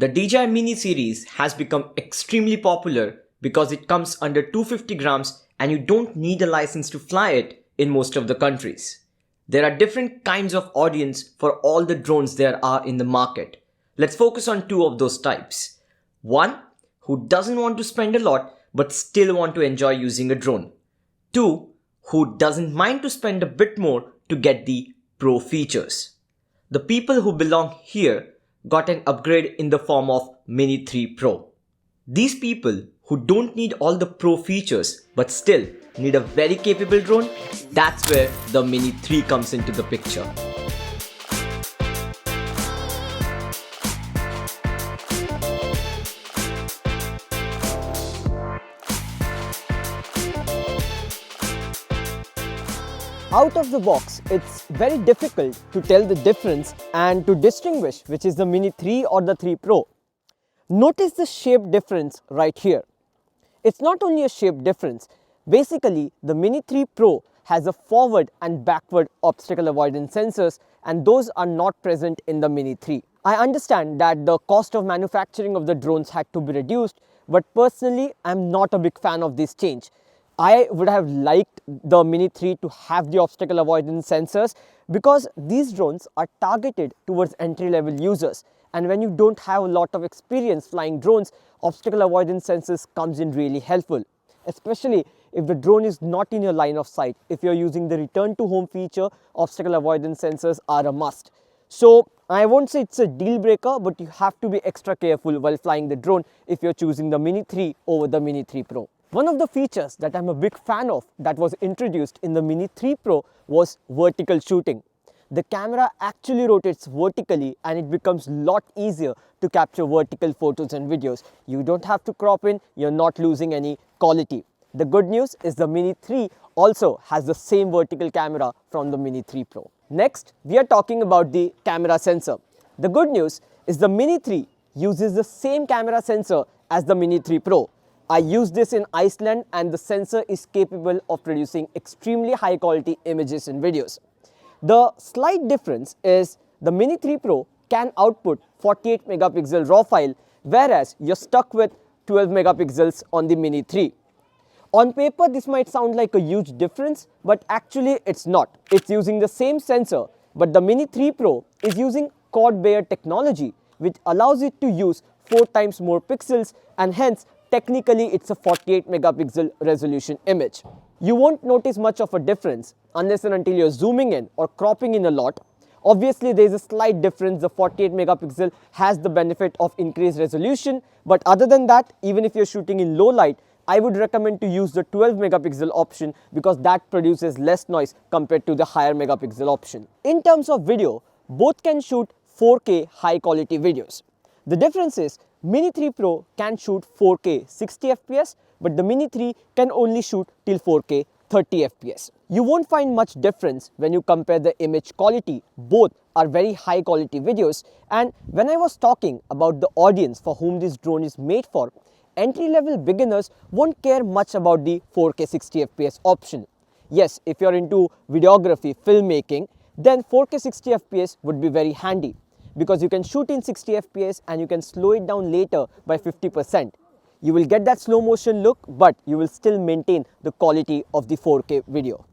The DJI Mini series has become extremely popular because it comes under 250 grams and you don't need a license to fly it in most of the countries. There are different kinds of audience for all the drones there are in the market. Let's focus on two of those types. One, who doesn't want to spend a lot but still want to enjoy using a drone. Two, who doesn't mind to spend a bit more to get the pro features. The people who belong here got an upgrade in the form of Mini 3 Pro. These people who don't need all the pro features but still need a very capable drone, that's where the Mini 3 comes into the picture. Out of the box, it's very difficult to tell the difference and to distinguish which is the Mini 3 or the 3 Pro. Notice the shape difference right here. It's not only a shape difference. Basically, the Mini 3 Pro has a forward and backward obstacle avoidance sensors, and those are not present in the Mini 3. I understand that the cost of manufacturing of the drones had to be reduced, but personally, I'm not a big fan of this change. I would have liked the Mini 3 to have the obstacle avoidance sensors because these drones are targeted towards entry-level users, and when you don't have a lot of experience flying drones, obstacle avoidance sensors comes in really helpful, especially if the drone is not in your line of sight. If you're using the return to home feature, obstacle avoidance sensors are a must. So I won't say it's a deal breaker, but you have to be extra careful while flying the drone if you're choosing the Mini 3 over the Mini 3 Pro. One of the features that I'm a big fan of that was introduced in the Mini 3 Pro was vertical shooting. The camera actually rotates vertically and it becomes a lot easier to capture vertical photos and videos. You don't have to crop in, you're not losing any quality. The good news is the Mini 3 also has the same vertical camera from the Mini 3 Pro. Next, we are talking about the camera sensor. The good news is the Mini 3 uses the same camera sensor as the Mini 3 Pro. I used this in Iceland and the sensor is capable of producing extremely high quality images and videos. The slight difference is the Mini 3 Pro can output 48 megapixel RAW file, whereas you're stuck with 12 megapixels on the Mini 3. On paper, this might sound like a huge difference, but actually it's not. It's using the same sensor, but the Mini 3 Pro is using quad Bayer technology, which allows it to use 4 times more pixels, and hence technically it's a 48 megapixel resolution image. You won't notice much of a difference unless and until you're zooming in or cropping in a lot. Obviously there is a slight difference. The 48 megapixel has the benefit of increased resolution, but other than that, even if you're shooting in low light, I would recommend to use the 12 megapixel option because that produces less noise compared to the higher megapixel option. In terms of video, both can shoot 4K high quality videos. The difference is Mini 3 Pro can shoot 4K 60 FPS, but the Mini 3 can only shoot till 4K 30 FPS. You won't find much difference when you compare the image quality. Both are very high quality videos, and when I was talking about the audience for whom this drone is made for, entry-level beginners won't care much about the 4K 60 FPS option. Yes, if you're into videography, filmmaking, then 4K 60 FPS would be very handy, because you can shoot in 60 FPS and you can slow it down later by 50%. You will get that slow motion look, but you will still maintain the quality of the 4K video.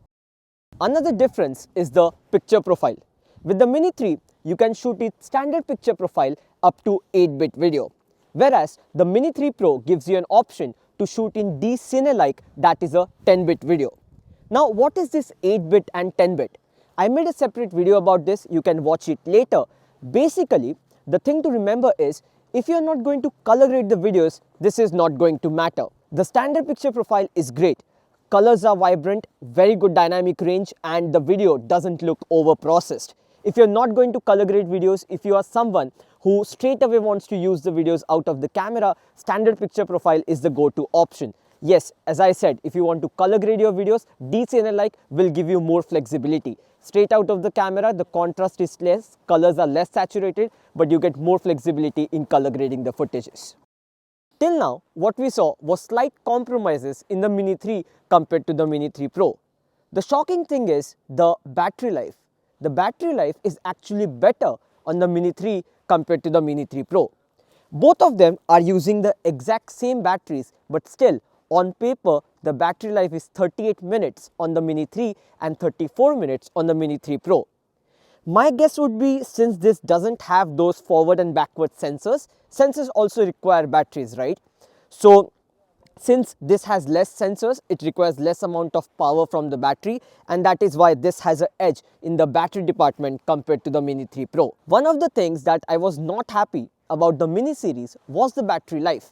Another difference is the picture profile. With the Mini 3, you can shoot its standard picture profile up to 8-bit video, whereas the Mini 3 Pro gives you an option to shoot in D-Cine-like, that is a 10-bit video. Now, what is this 8-bit and 10-bit? I made a separate video about this, you can watch it later. Basically, the thing to remember is, if you're not going to color grade the videos, this is not going to matter. The standard picture profile is great. Colors are vibrant, very good dynamic range, and the video doesn't look over processed. If you're not going to color grade videos, if you are someone who straight away wants to use the videos out of the camera, standard picture profile is the go-to option. Yes, as I said, if you want to color grade your videos, D-Cine-like will give you more flexibility. Straight out of the camera, the contrast is less, colors are less saturated, but you get more flexibility in color grading the footages. Till now, what we saw was slight compromises in the Mini 3 compared to the Mini 3 Pro. The shocking thing is the battery life. The battery life is actually better on the Mini 3 compared to the Mini 3 Pro. Both of them are using the exact same batteries, but still on paper the battery life is 38 minutes on the Mini 3 and 34 minutes on the Mini 3 Pro. My guess would be, since this doesn't have those forward and backward sensors, sensors also require batteries, right? So since this has less sensors, it requires less amount of power from the battery, and that is why this has an edge in the battery department compared to the Mini 3 Pro. One of the things that I was not happy about the Mini series was the battery life.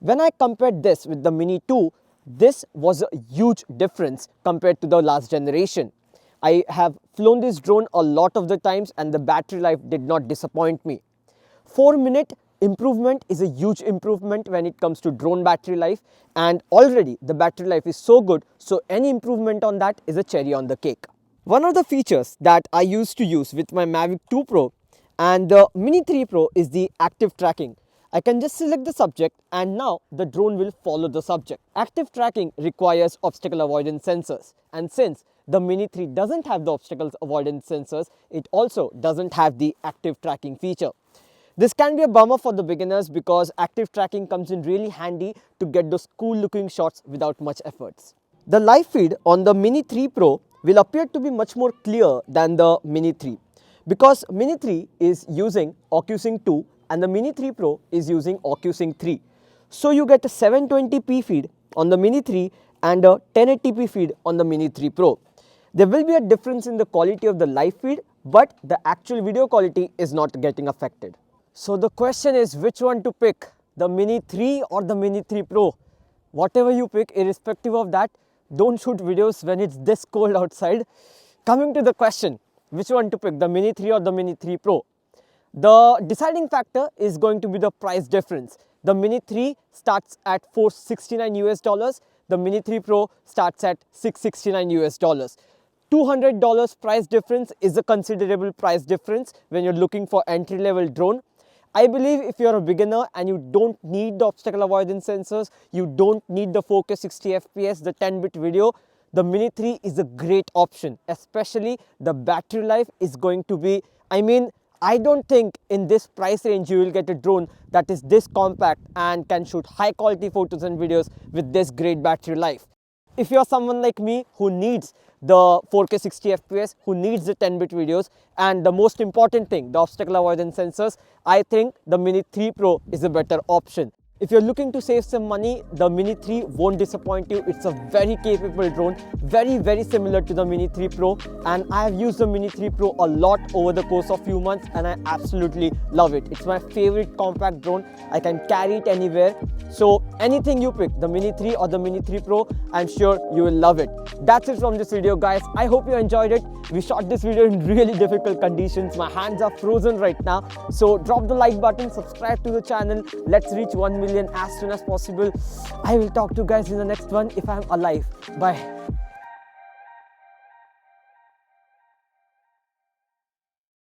When I compared this with the Mini 2, this was a huge difference compared to the last generation. I have flown this drone a lot of the times and the battery life did not disappoint me. 4-minute improvement is a huge improvement when it comes to drone battery life, and already the battery life is so good, so any improvement on that is a cherry on the cake. One of the features that I used to use with my Mavic 2 Pro and the Mini 3 Pro is the active tracking. I can just select the subject and now the drone will follow the subject. Active tracking requires obstacle avoidance sensors, and since the Mini 3 doesn't have the obstacle avoidance sensors, it also doesn't have the active tracking feature. This can be a bummer for the beginners because active tracking comes in really handy to get those cool looking shots without much efforts. The live feed on the Mini 3 Pro will appear to be much more clear than the Mini 3 because Mini 3 is using OcuSync 2 and the Mini 3 Pro is using OcuSync 3. So you get a 720p feed on the Mini 3 and a 1080p feed on the Mini 3 Pro. There will be a difference in the quality of the live feed, but the actual video quality is not getting affected. So the question is which one to pick, the Mini 3 or the Mini 3 Pro? Whatever you pick, irrespective of that, don't shoot videos when it's this cold outside. Coming to the question, which one to pick, the Mini 3 or the Mini 3 Pro? The deciding factor is going to be the price difference. The Mini 3 starts at $469 US, the Mini 3 Pro starts at $669 US. $200 price difference is a considerable price difference when you're looking for entry-level drone. I believe if you're a beginner and you don't need the obstacle avoidance sensors, you don't need the 4K 60 FPS, the 10-bit video, the Mini 3 is a great option. Especially the battery life is going to be, I don't think in this price range you will get a drone that is this compact and can shoot high quality photos and videos with this great battery life. If you're someone like me who needs the 4K 60 FPS, who needs the 10-bit videos, and the most important thing, the obstacle avoidance sensors, I think the Mini 3 Pro is a better option. If you're looking to save some money, the Mini 3 won't disappoint you. It's a very capable drone, very similar to the Mini 3 Pro, and I have used the Mini 3 Pro a lot over the course of few months and I absolutely love it. It's my favorite compact drone. I can carry it anywhere. So anything you pick, the Mini 3 or the Mini 3 Pro, I'm sure you will love it. That's it from this video, guys. I hope you enjoyed it. We shot this video in really difficult conditions. My hands are frozen right now. So drop the like button, subscribe to the channel. Let's reach 1 million as soon as possible. I will talk to you guys in the next one if I'm alive. Bye.